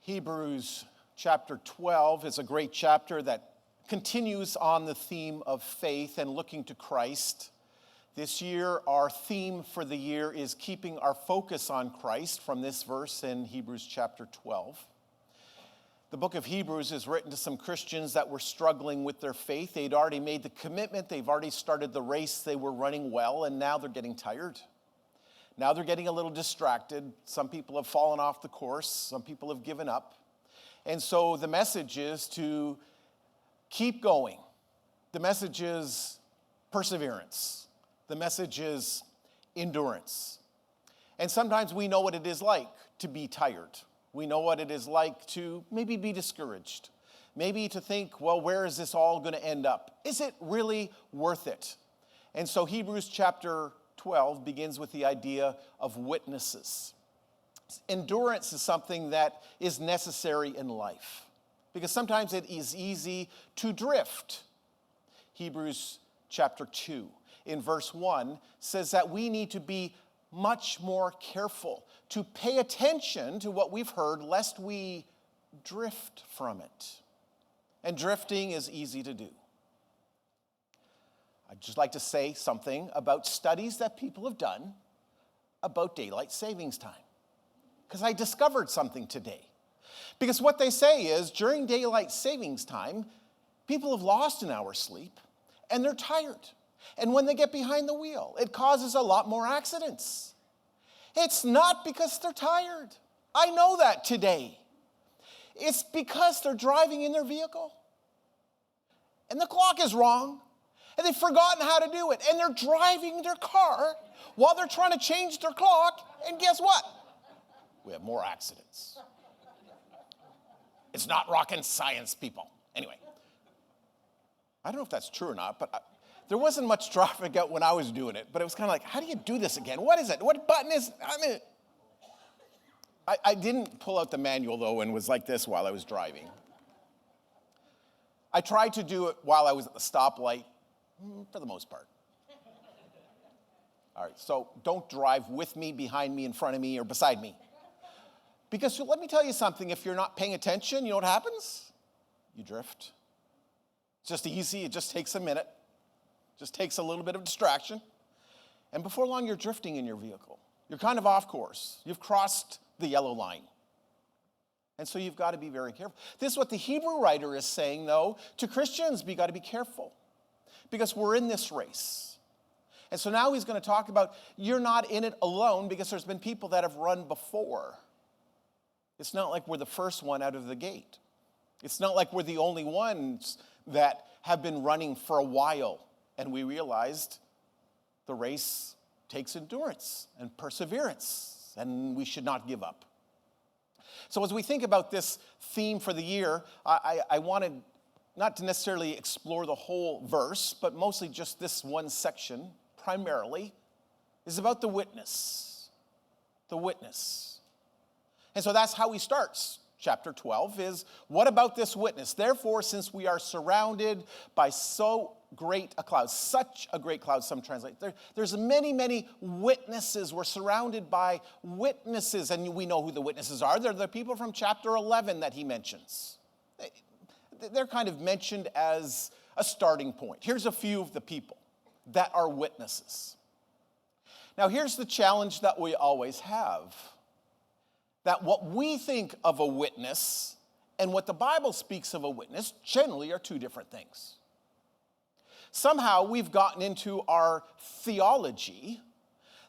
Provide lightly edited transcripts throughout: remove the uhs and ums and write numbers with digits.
Hebrews chapter 12 is a great chapter that continues on the theme of faith and looking to Christ. This year, our theme for the year is keeping our focus on Christ from this verse in Hebrews chapter 12. The book of Hebrews is written to some Christians that were struggling with their faith. They'd already made the commitment. They've already started the race. They were running well, and now they're getting tired. Now they're getting a little distracted. Some people have fallen off the course. Some people have given up. And so the message is to keep going. The message is perseverance. The message is endurance. And sometimes we know what it is like to be tired. We know what it is like to maybe be discouraged. Maybe to think, well, where is this all going to end up? Is it really worth it? And so Hebrews chapter 12 begins with the idea of witnesses. Endurance is something that is necessary in life because sometimes it is easy to drift. Hebrews chapter 2 in verse 1 says that we need to be much more careful, to pay attention to what we've heard lest we drift from it. And drifting is easy to do. I'd just like to say something about studies that people have done about daylight savings time. Because I discovered something today. Because what they say is during daylight savings time, people have lost an hour's sleep and they're tired. And when they get behind the wheel, it causes a lot more accidents. It's not because they're tired. I know that today. It's because they're driving in their vehicle. And the clock is wrong. And they've forgotten how to do it. And they're driving their car while they're trying to change their clock. And guess what? We have more accidents. It's not rocket science, people. Anyway, I don't know if that's true or not, but there wasn't much traffic out when I was doing it. But it was kind of like, how do you do this again? What is it? What button is it? I didn't pull out the manual, though, and was like this while I was driving. I tried to do it while I was at the stoplight. For the most part. All right, so don't drive with me, behind me, in front of me, or beside me. Because let me tell you something, if you're not paying attention, you know what happens? You drift. It's just easy, it just takes a minute. Just takes a little bit of distraction. And before long, you're drifting in your vehicle. You're kind of off course. You've crossed the yellow line. And so you've got to be very careful. This is what the Hebrew writer is saying, though, to Christians, we got to be careful. Because we're in this race. And so now he's going to talk about you're not in it alone because there's been people that have run before. It's not like we're the first one out of the gate. It's not like we're the only ones that have been running for a while. And we realized the race takes endurance and perseverance, and we should not give up. So as we think about this theme for the year, I wanted not to necessarily explore the whole verse, but mostly just this one section, primarily, is about the witness. The witness. And so that's how he starts. Chapter 12 is, what about this witness? Therefore, since we are surrounded by so great a cloud, such a great cloud, some translate, there's many, many witnesses. We're surrounded by witnesses, and we know who the witnesses are. They're the people from chapter 11 that he mentions. They're kind of mentioned as a starting point. Here's a few of the people that are witnesses. Now, here's the challenge that we always have. That what we think of a witness and what the Bible speaks of a witness generally are two different things. Somehow we've gotten into our theology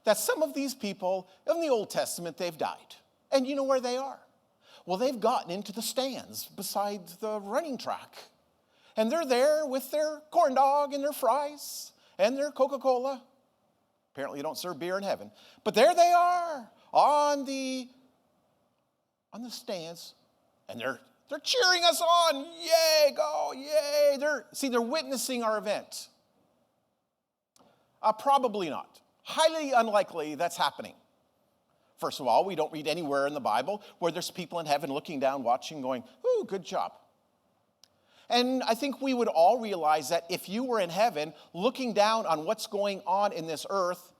that some of these people in the Old Testament, they've died. And you know where they are? Well, they've gotten into the stands beside the running track. And they're there with their corn dog and their fries and their Coca-Cola. Apparently you don't serve beer in heaven. But there they are on the stands. And they're cheering us on. Yay, go, yay. They're witnessing our event. Probably not. Highly unlikely that's happening. First of all, we don't read anywhere in the Bible where there's people in heaven looking down, watching, going, ooh, good job. And I think we would all realize that if you were in heaven looking down on what's going on in this earth,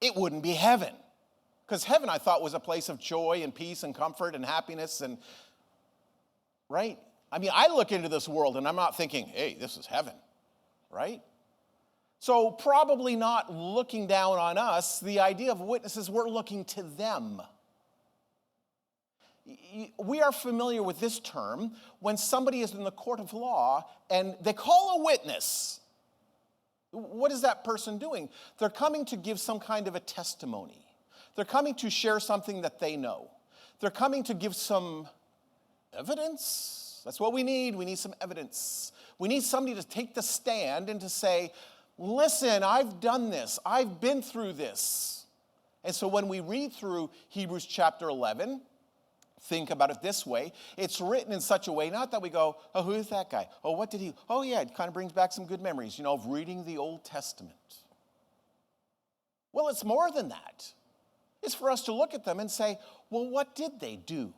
it wouldn't be heaven. Because heaven, I thought, was a place of joy and peace and comfort and happiness and, right? I mean, I look into this world and I'm not thinking, hey, this is heaven, right? So probably not looking down on us. The idea of witnesses, we're looking to them. We are familiar with this term when somebody is in the court of law and they call a witness. What is that person doing? They're coming to give some kind of a testimony. They're coming to share something that they know. They're coming to give some evidence. That's what we need. We need some evidence. We need somebody to take the stand and to say, listen, I've done this. I've been through this. And so when we read through Hebrews chapter 11, think about it this way. It's written in such a way, not that we go, oh, who is that guy? Oh, what did he? Oh, yeah, it kind of brings back some good memories, of reading the Old Testament. Well, it's more than that. It's for us to look at them and say, well, what did they do?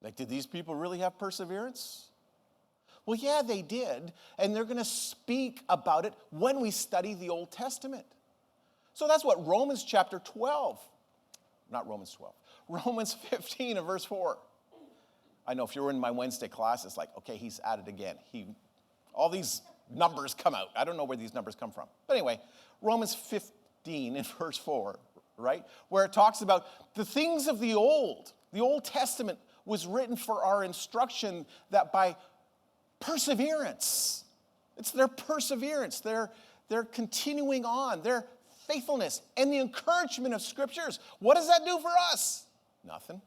Like, did these people really have perseverance? Well, yeah, they did, and they're going to speak about it when we study the Old Testament. So that's what Romans chapter 12, not Romans 12, Romans 15 and verse 4. I know if you're in my Wednesday class, it's like, okay, he's at it again. All these numbers come out. I don't know where these numbers come from. But anyway, Romans 15 and verse 4, right? Where it talks about the things of the Old Testament was written for our instruction, that by perseverance, it's their perseverance, their continuing on, their faithfulness, and the encouragement of scriptures. What does that do for us? Nothing.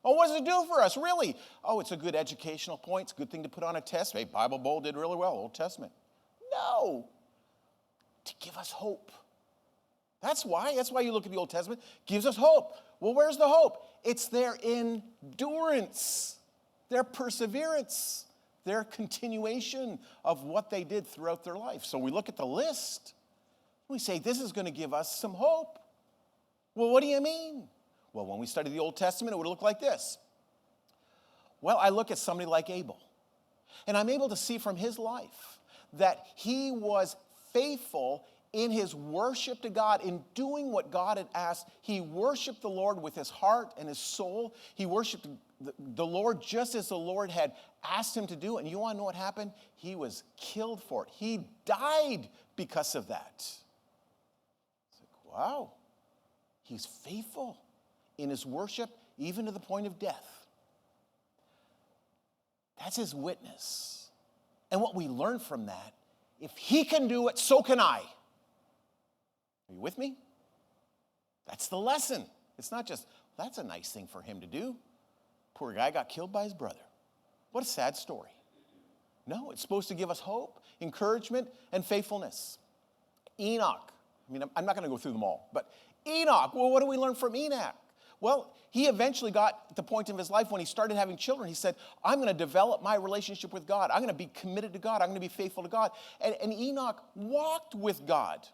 Oh, what does it do for us, really? Oh, it's a good educational point. It's a good thing to put on a test. Hey, Bible Bowl did really well, Old Testament. No. To give us hope. That's why you look at the Old Testament. Gives us hope. Well, where's the hope? It's their endurance, their perseverance, their continuation of what they did throughout their life. So we look at the list. We say, this is going to give us some hope. Well, what do you mean? Well, when we study the Old Testament, it would look like this. Well, I look at somebody like Abel, and I'm able to see from his life that he was faithful in his worship to God, in doing what God had asked. He worshiped the Lord with his heart and his soul. He worshiped the Lord just as the Lord had asked him to do. And you want to know what happened? He was killed for it. He died because of that. It's like, wow, he's faithful in his worship, even to the point of death. That's his witness. And what we learn from that, if he can do it, so can I. Are you with me? That's the lesson. It's not just, that's a nice thing for him to do. Poor guy got killed by his brother. What a sad story. No, it's supposed to give us hope, encouragement, and faithfulness. Enoch. I'm not going to go through them all, but Enoch. Well, what do we learn from Enoch? Well, he eventually got to the point of his life when he started having children. He said, I'm going to develop my relationship with God. I'm going to be committed to God. I'm going to be faithful to God. And Enoch walked with God.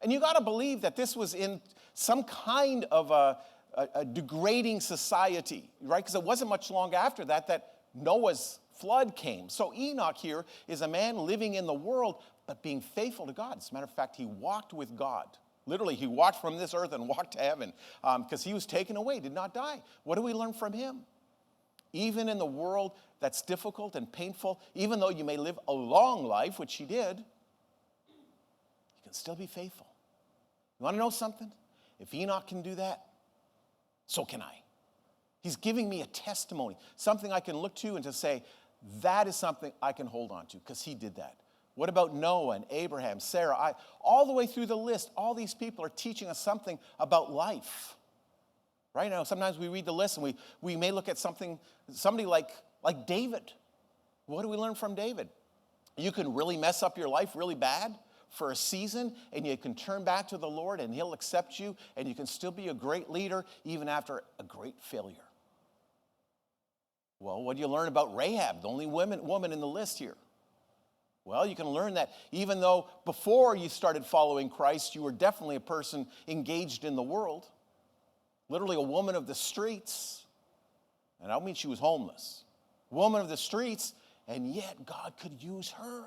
And you got to believe that this was in some kind of a degrading society, right? Because it wasn't much long after that Noah's flood came. So Enoch here is a man living in the world, but being faithful to God. As a matter of fact, he walked with God. Literally, he walked from this earth and walked to heaven because he was taken away, did not die. What do we learn from him? Even in the world that's difficult and painful, even though you may live a long life, which he did, you can still be faithful. You want to know something? If Enoch can do that, so can I. He's giving me a testimony, something I can look to and to say, that is something I can hold on to because he did that. What about Noah and Abraham, Sarah? All the way through the list, all these people are teaching us something about life. Right now, sometimes we read the list and we may look at somebody like David. What do we learn from David? You can really mess up your life really bad for a season, and you can turn back to the Lord, and he'll accept you, and you can still be a great leader even after a great failure. Well, what do you learn about Rahab, the only woman in the list here? Well, you can learn that even though before you started following Christ, you were definitely a person engaged in the world, literally a woman of the streets, and I don't mean she was homeless, woman of the streets, and yet God could use her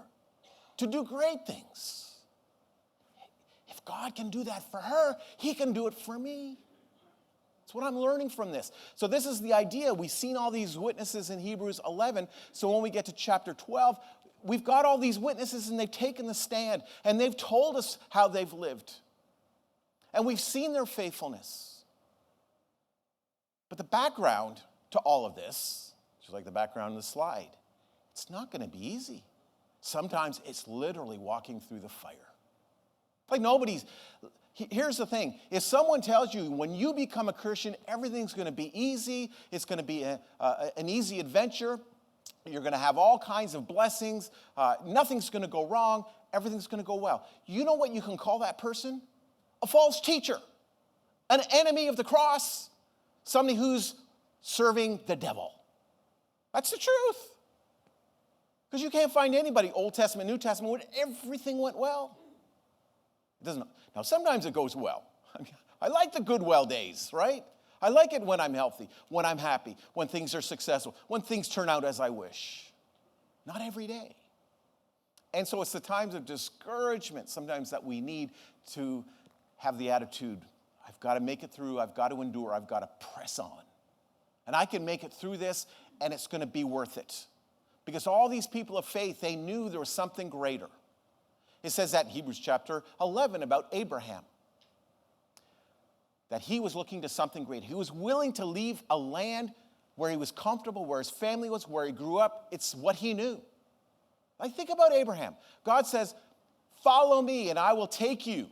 to do great things. If if God can do that for her, he can do it for me. That's what I'm learning from this. So this is the idea. We've seen all these witnesses in Hebrews 11. So when we get to chapter 12, we've got all these witnesses and they've taken the stand and they've told us how they've lived. And we've seen their faithfulness. But the background to all of this, just like the background in the slide, it's not going to be easy. Sometimes it's literally walking through the fire. Like here's the thing. If someone tells you when you become a Christian, everything's going to be easy, it's going to be an easy adventure, you're going to have all kinds of blessings, nothing's going to go wrong, everything's going to go well. You know what you can call that person? A false teacher, an enemy of the cross, somebody who's serving the devil. That's the truth. Because you can't find anybody, Old Testament, New Testament, where everything went well. It doesn't. Now, sometimes it goes well. I like the good well days, right? I like it when I'm healthy, when I'm happy, when things are successful, when things turn out as I wish. Not every day. And so it's the times of discouragement sometimes that we need to have the attitude, I've got to make it through, I've got to endure, I've got to press on. And I can make it through this, and it's going to be worth it. Because all these people of faith, they knew there was something greater. It says that in Hebrews chapter 11 about Abraham, that he was looking to something great. He was willing to leave a land where he was comfortable, where his family was, where he grew up. It's what he knew. Like, think about Abraham. God says, follow me and I will take you.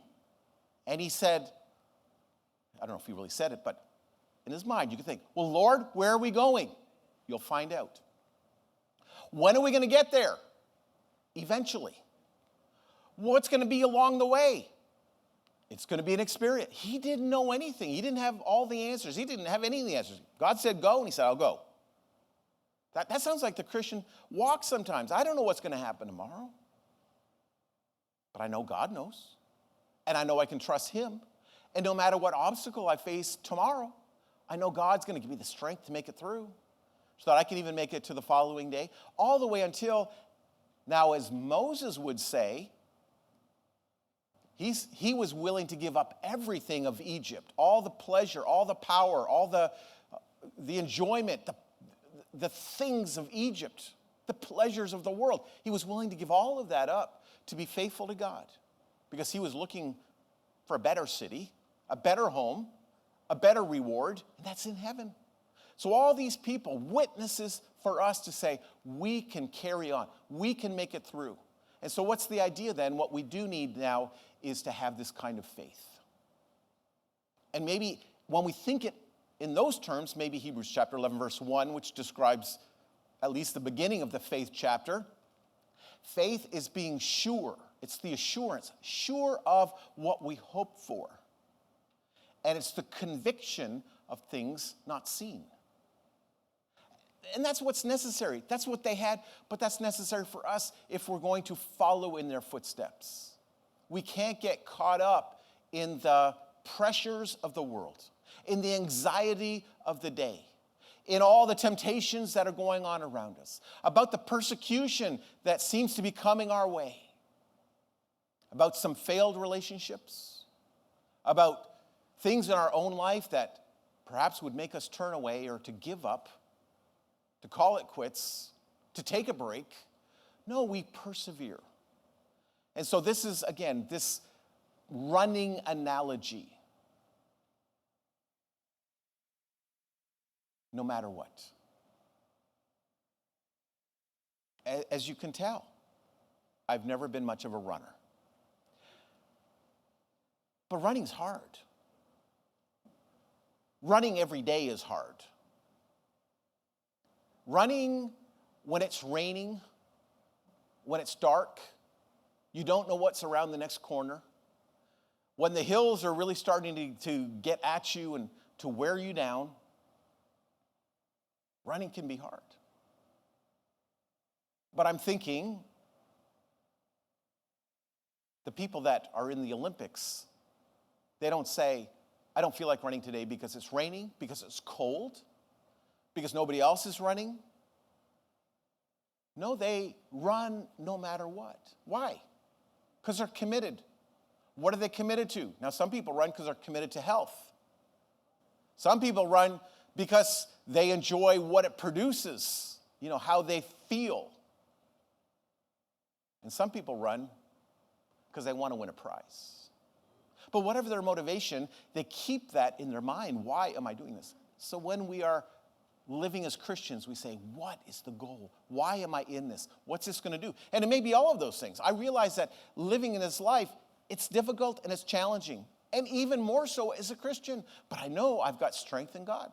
And he said, I don't know if he really said it, but in his mind, you could think, well, Lord, where are we going? You'll find out. When are we going to get there? Eventually. What's going to be along the way? It's going to be an experience. He didn't know anything. He didn't have all the answers. He didn't have any of the answers. God said go, and he said, I'll go. That sounds like the Christian walk sometimes. I don't know what's going to happen tomorrow. But I know God knows. And I know I can trust him. And no matter what obstacle I face tomorrow, I know God's going to give me the strength to make it through so that I can even make it to the following day, all the way until, now as Moses would say, he was willing to give up everything of Egypt, all the pleasure, all the power, all the enjoyment, the things of Egypt, the pleasures of the world. He was willing to give all of that up to be faithful to God because he was looking for a better city, a better home, a better reward, and that's in heaven. So all these people, witnesses for us to say, we can carry on, we can make it through. And so what's the idea then? What we do need now is to have this kind of faith. And maybe when we think it in those terms, maybe Hebrews chapter 11, verse 1, which describes at least the beginning of the faith chapter, faith is being sure. It's the assurance, sure of what we hope for. And it's the conviction of things not seen. And that's what's necessary. That's what they had, but that's necessary for us if we're going to follow in their footsteps. We can't get caught up in the pressures of the world, in the anxiety of the day, in all the temptations that are going on around us, about the persecution that seems to be coming our way, about some failed relationships, about things in our own life that perhaps would make us turn away or to give up, to call it quits, to take a break. No, we persevere. And so this is, again, this running analogy. No matter what. As you can tell, I've never been much of a runner. But running's hard. Running every day is hard. Running when it's raining, when it's dark, you don't know what's around the next corner. When the hills are really starting to get at you and to wear you down, running can be hard. But I'm thinking, the people that are in the Olympics, they don't say, I don't feel like running today because it's raining, because it's cold, because nobody else is running. No, they run no matter what. Why? Because they're committed. What are they committed to? Now, some people run because they're committed to health. Some people run because they enjoy what it produces, how they feel. And some people run because they want to win a prize. But whatever their motivation, they keep that in their mind. Why am I doing this? So when we are living as Christians, we say, what is the goal? Why am I in this? What's this going to do? And it may be all of those things. I realize that living in this life, it's difficult and it's challenging. And even more so as a Christian. But I know I've got strength in God.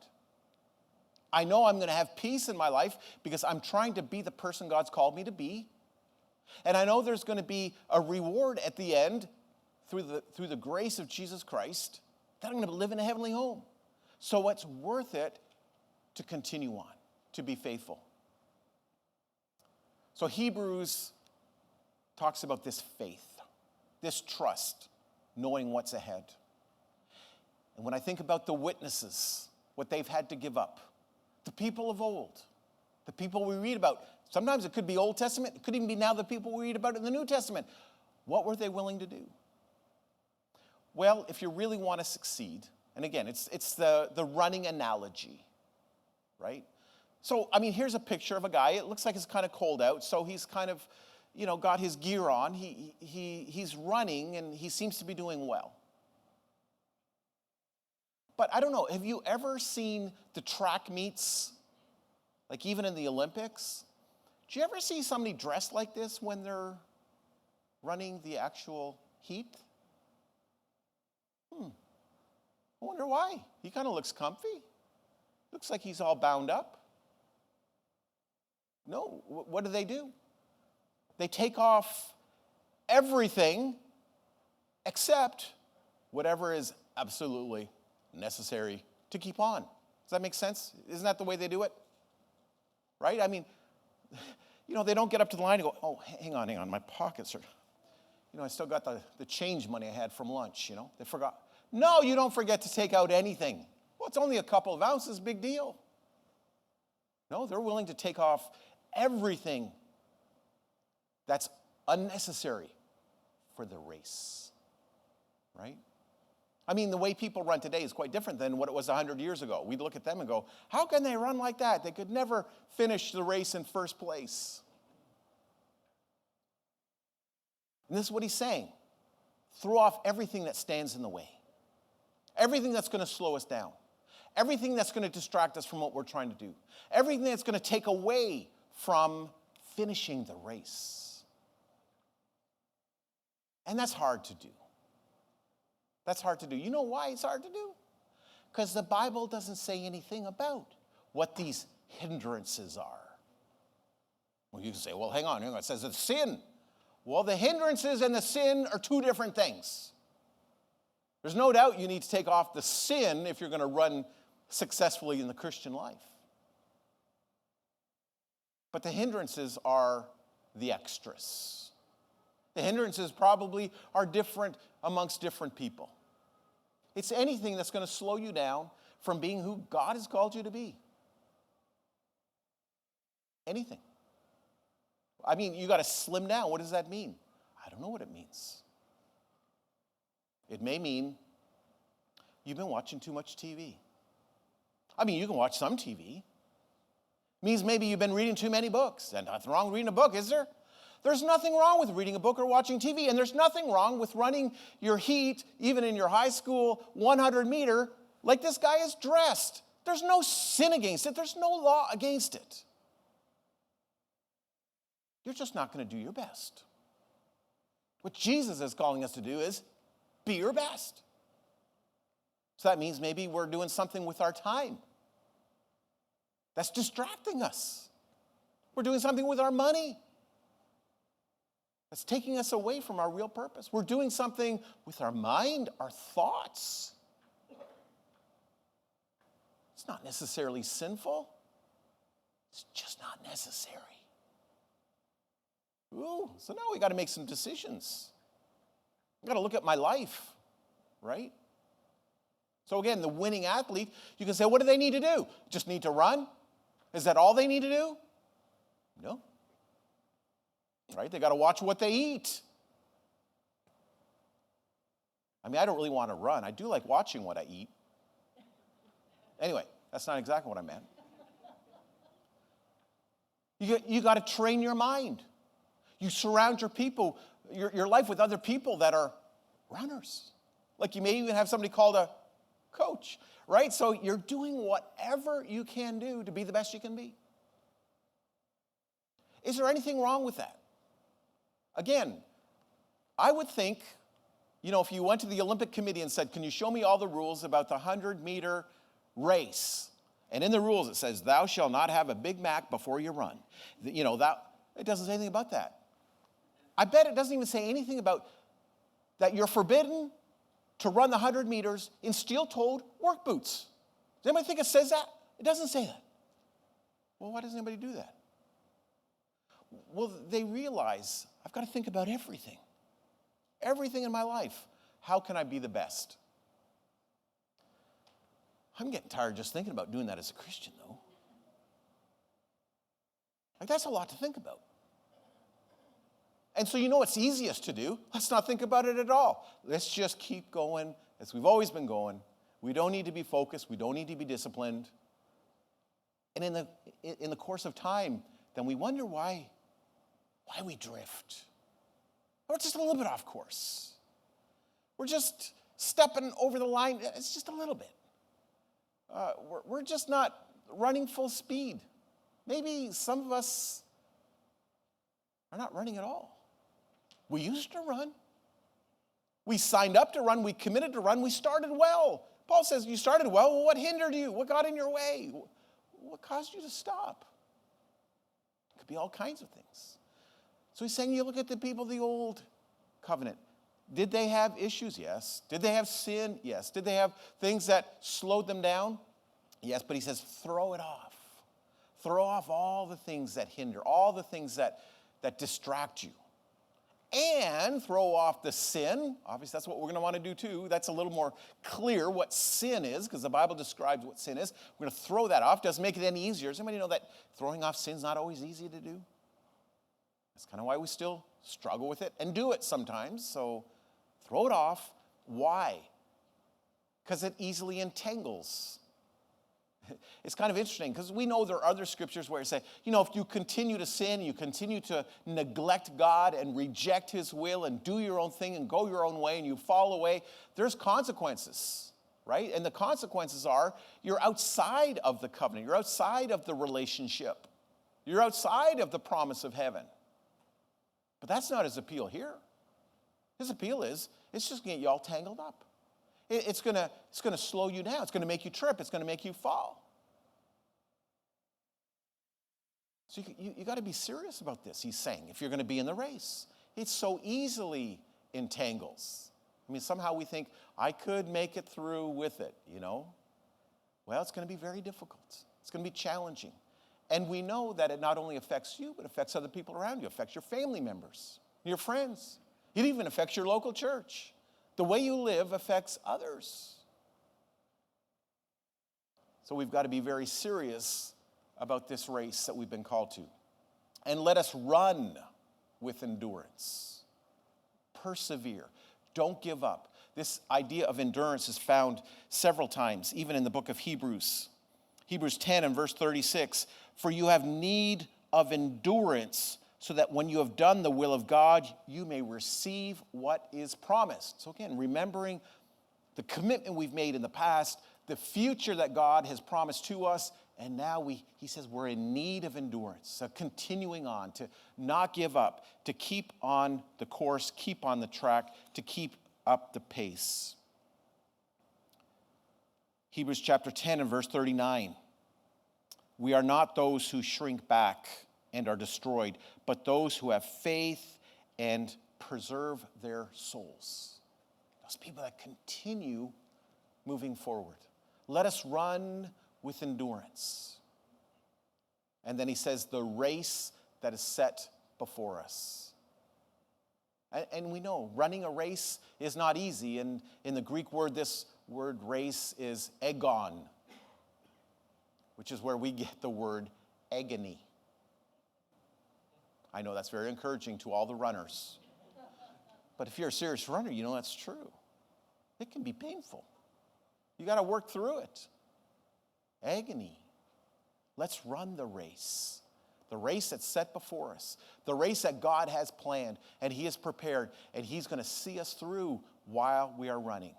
I know I'm going to have peace in my life because I'm trying to be the person God's called me to be. And I know there's going to be a reward at the end through the grace of Jesus Christ that I'm going to live in a heavenly home. So it's worth it to continue on, to be faithful. So Hebrews talks about this faith, this trust, knowing what's ahead. And when I think about the witnesses, what they've had to give up, the people of old, the people we read about, sometimes it could be Old Testament, it could even be now the people we read about in the New Testament. What were they willing to do? Well, if you really want to succeed, and again, it's the running analogy, right? So, here's a picture of a guy. It looks like it's kind of cold out, so he's kind of, got his gear on. He's running, and he seems to be doing well. But I don't know, have you ever seen the track meets, like even in the Olympics? Do you ever see somebody dressed like this when they're running the actual heat? I wonder why. He kind of looks comfy. Looks like he's all bound up. No, what do? They take off everything except whatever is absolutely necessary to keep on. Does that make sense? Isn't that the way they do it? Right? They don't get up to the line and go, oh, hang on, my pockets are, I still got the change money I had from lunch, They forgot. No, you don't forget to take out anything. Well, it's only a couple of ounces, big deal. No, they're willing to take off everything that's unnecessary for the race, right? The way people run today is quite different than what it was 100 years ago. We'd look at them and go, how can they run like that? They could never finish the race in first place. And this is what he's saying. Throw off everything that stands in the way. Everything that's going to slow us down. Everything that's going to distract us from what we're trying to do. Everything that's going to take away from finishing the race. And that's hard to do. That's hard to do. You know why it's hard to do? Because the Bible doesn't say anything about what these hindrances are. Well, you can say, well, hang on. It says it's sin. Well, the hindrances and the sin are two different things. There's no doubt you need to take off the sin if you're going to run successfully in the Christian life. But the hindrances are the extras. The hindrances probably are different amongst different people. It's anything that's going to slow you down from being who God has called you to be. Anything. You got to slim down. What does that mean? I don't know what it means. It may mean you've been watching too much TV. You can watch some TV. It means maybe you've been reading too many books. And nothing wrong with reading a book, is there? There's nothing wrong with reading a book or watching TV. And there's nothing wrong with running your heat, even in your high school 100-meter, like this guy is dressed. There's no sin against it. There's no law against it. You're just not going to do your best. What Jesus is calling us to do is be your best. So that means maybe we're doing something with our time that's distracting us. We're doing something with our money that's taking us away from our real purpose. We're doing something with our mind, our thoughts. It's not necessarily sinful. It's just not necessary. So now we got to make some decisions. I've got to look at my life, right? So again, the winning athlete, you can say, what do they need to do? Just need to run? Is that all they need to do? No. Right? They got to watch what they eat. I mean, I don't really want to run. I do like watching what I eat. Anyway, that's not exactly what I meant. You got to train your mind. You surround your life with other people that are runners. Like you may even have somebody called a coach, right? So you're doing whatever you can do to be the best you can be. Is there anything wrong with that? Again, I would think, if you went to the Olympic Committee and said, can you show me all the rules about the 100-meter race? And in the rules it says, thou shalt not have a Big Mac before you run. It doesn't say anything about that. I bet it doesn't even say anything about that you're forbidden to run the 100 meters in steel-toed work boots. Does anybody think it says that? It doesn't say that. Well, why doesn't anybody do that? Well, they realize I've got to think about everything. Everything in my life. How can I be the best? I'm getting tired just thinking about doing that as a Christian, though. Like, that's a lot to think about. And so what's easiest to do? Let's not think about it at all. Let's just keep going as we've always been going. We don't need to be focused. We don't need to be disciplined. And in the course of time, then we wonder why we drift. We're just a little bit off course. We're just stepping over the line. It's just a little bit. We're just not running full speed. Maybe some of us are not running at all. We used to run. We signed up to run. We committed to run. We started well. Paul says, you started well. Well, what hindered you? What got in your way? What caused you to stop? It could be all kinds of things. So he's saying, you look at the people of the old covenant. Did they have issues? Yes. Did they have sin? Yes. Did they have things that slowed them down? Yes. But he says, throw it off. Throw off all the things that hinder, all the things that distract you. And throw off the sin. Obviously, that's what we're going to want to do too. That's a little more clear what sin is, because the Bible describes what sin is. We're going to throw that off. Doesn't make it any easier. Does anybody know that throwing off sin is not always easy to do? That's kind of why we still struggle with it and do it sometimes. So throw it off. Why? Because it easily entangles. It's kind of interesting because we know there are other scriptures where it say, if you continue to sin, you continue to neglect God and reject his will and do your own thing and go your own way and you fall away, there's consequences, right? And the consequences are you're outside of the covenant. You're outside of the relationship. You're outside of the promise of heaven. But that's not his appeal here. His appeal is, it's just going to get you all tangled up. It's going to slow you down. It's going to make you trip. It's going to make you fall. So you got to be serious about this, he's saying, if you're going to be in the race. It so easily entangles. I mean, somehow we think, I could make it through with it, Well, it's going to be very difficult. It's going to be challenging. And we know that it not only affects you, but affects other people around you. It affects your family members, your friends. It even affects your local church. The way you live affects others. So we've got to be very serious about this race that we've been called to. And let us run with endurance. Persevere. Don't give up. This idea of endurance is found several times, even in the book of Hebrews. Hebrews 10 and verse 36, for you have need of endurance, so that when you have done the will of God, you may receive what is promised. So again, remembering the commitment we've made in the past, the future that God has promised to us, and now he says we're in need of endurance. So continuing on, to not give up, to keep on the course, keep on the track, to keep up the pace. Hebrews chapter 10 and verse 39. We are not those who shrink back and are destroyed, but those who have faith and preserve their souls. Those people that continue moving forward. Let us run with endurance. And then he says, the race that is set before us. And we know running a race is not easy. And in the Greek word, this word race is agon, which is where we get the word agony. I know that's very encouraging to all the runners. But if you're a serious runner, you know that's true. It can be painful. You got to work through it. Agony. Let's run the race that's set before us, the race that God has planned and he has prepared, and he's going to see us through while we are running,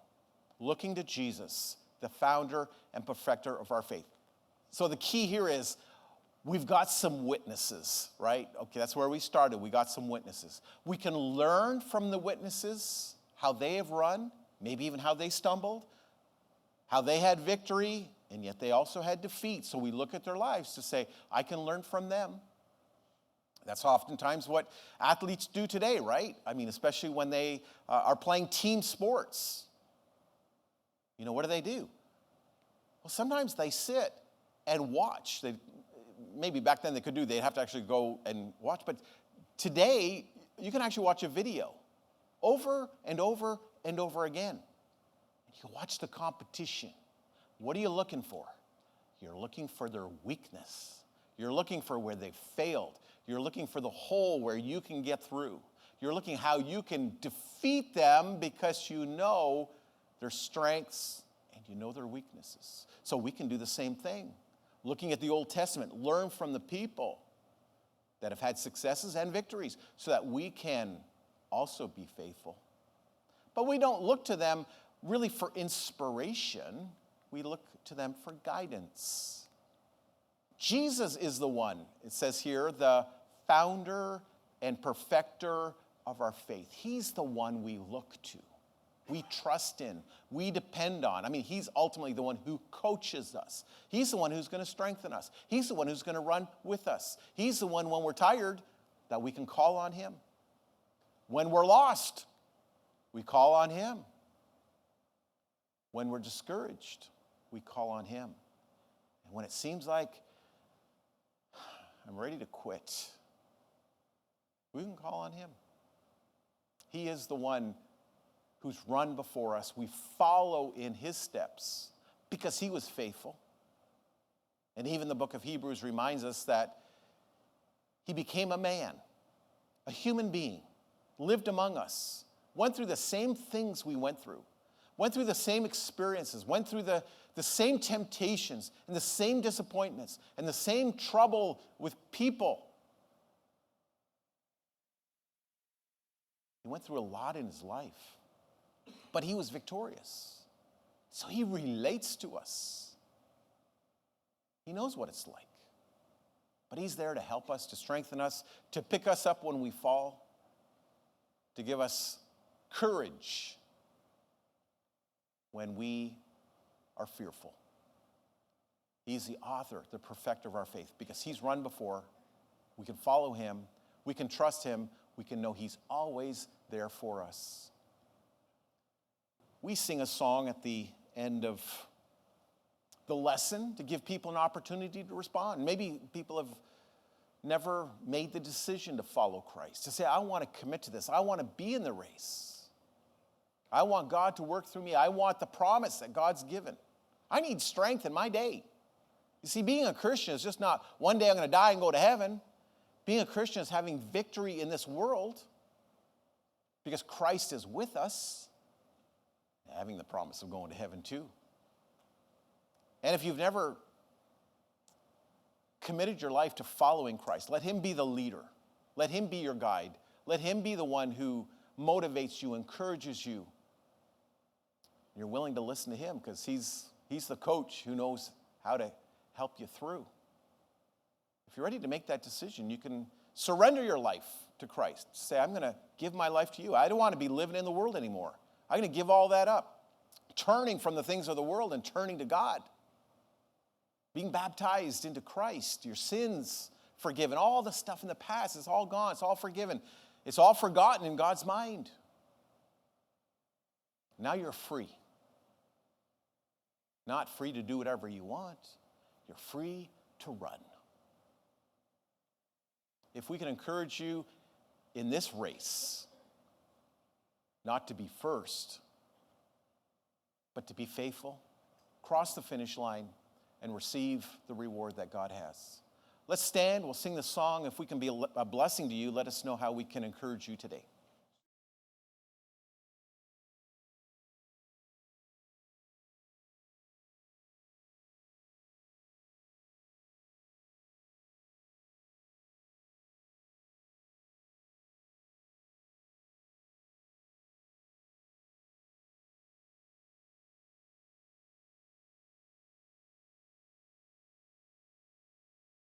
looking to Jesus, the founder and perfecter of our faith. So the key here is we've got some witnesses, right? Okay, that's where we started. We got some witnesses. We can learn from the witnesses how they have run, maybe even how they stumbled, how they had victory, and yet they also had defeat. So we look at their lives to say, I can learn from them. That's oftentimes what athletes do today, right? I mean, especially when they are playing team sports. You know, what do? Well, sometimes they sit and watch. Maybe back then they could do, they'd have to actually go and watch. But today, you can actually watch a video over and over and over again. You can watch the competition. What are you looking for? You're looking for their weakness. You're looking for where they failed. You're looking for the hole where you can get through. You're looking how you can defeat them because you know their strengths and you know their weaknesses. So we can do the same thing. Looking at the Old Testament, learn from the people that have had successes and victories so that we can also be faithful. But we don't look to them really for inspiration. We look to them for guidance. Jesus is the one, it says here, the founder and perfecter of our faith. He's the one we look to, we trust in, we depend on. I mean, he's ultimately the one who coaches us. He's the one who's going to strengthen us. He's the one who's going to run with us. He's the one, when we're tired, that we can call on him. When we're lost, we call on him. When we're discouraged, we call on him. And when it seems like I'm ready to quit, we can call on him. He is the one who's run before us. We follow in his steps because he was faithful. And even the book of Hebrews reminds us that he became a man, a human being, lived among us, went through the same things we went through the same experiences, went through the same temptations and the same disappointments and the same trouble with people. He went through a lot in his life, but he was victorious. So he relates to us. He knows what it's like, but he's there to help us, to strengthen us, to pick us up when we fall, to give us courage when we are fearful. He's the author, the perfecter of our faith, because he's run before. We can follow him. We can trust him. We can know he's always there for us. We sing a song at the end of the lesson to give people an opportunity to respond. Maybe people have never made the decision to follow Christ, to say, I want to commit to this. I want to be in the race. I want God to work through me. I want the promise that God's given. I need strength in my day. You see, being a Christian is just not one day I'm going to die and go to heaven. Being a Christian is having victory in this world because Christ is with us, having the promise of going to heaven too. And if you've never committed your life to following Christ, let him be the leader. Let him be your guide. Let him be the one who motivates you, encourages you. You're willing to listen to him because he's the coach who knows how to help you through. If you're ready to make that decision, you can surrender your life to Christ. Say, I'm going to give my life to you. I don't want to be living in the world anymore. I'm going to give all that up. Turning from the things of the world and turning to God. Being baptized into Christ, your sins forgiven. All the stuff in the past, it's all gone. It's all forgiven. It's all forgotten in God's mind. Now you're free. Not free to do whatever you want. You're free to run. If we can encourage you in this race, not to be first, but to be faithful, cross the finish line, and receive the reward that God has. Let's stand. We'll sing the song. If we can be a blessing to you, let us know how we can encourage you today.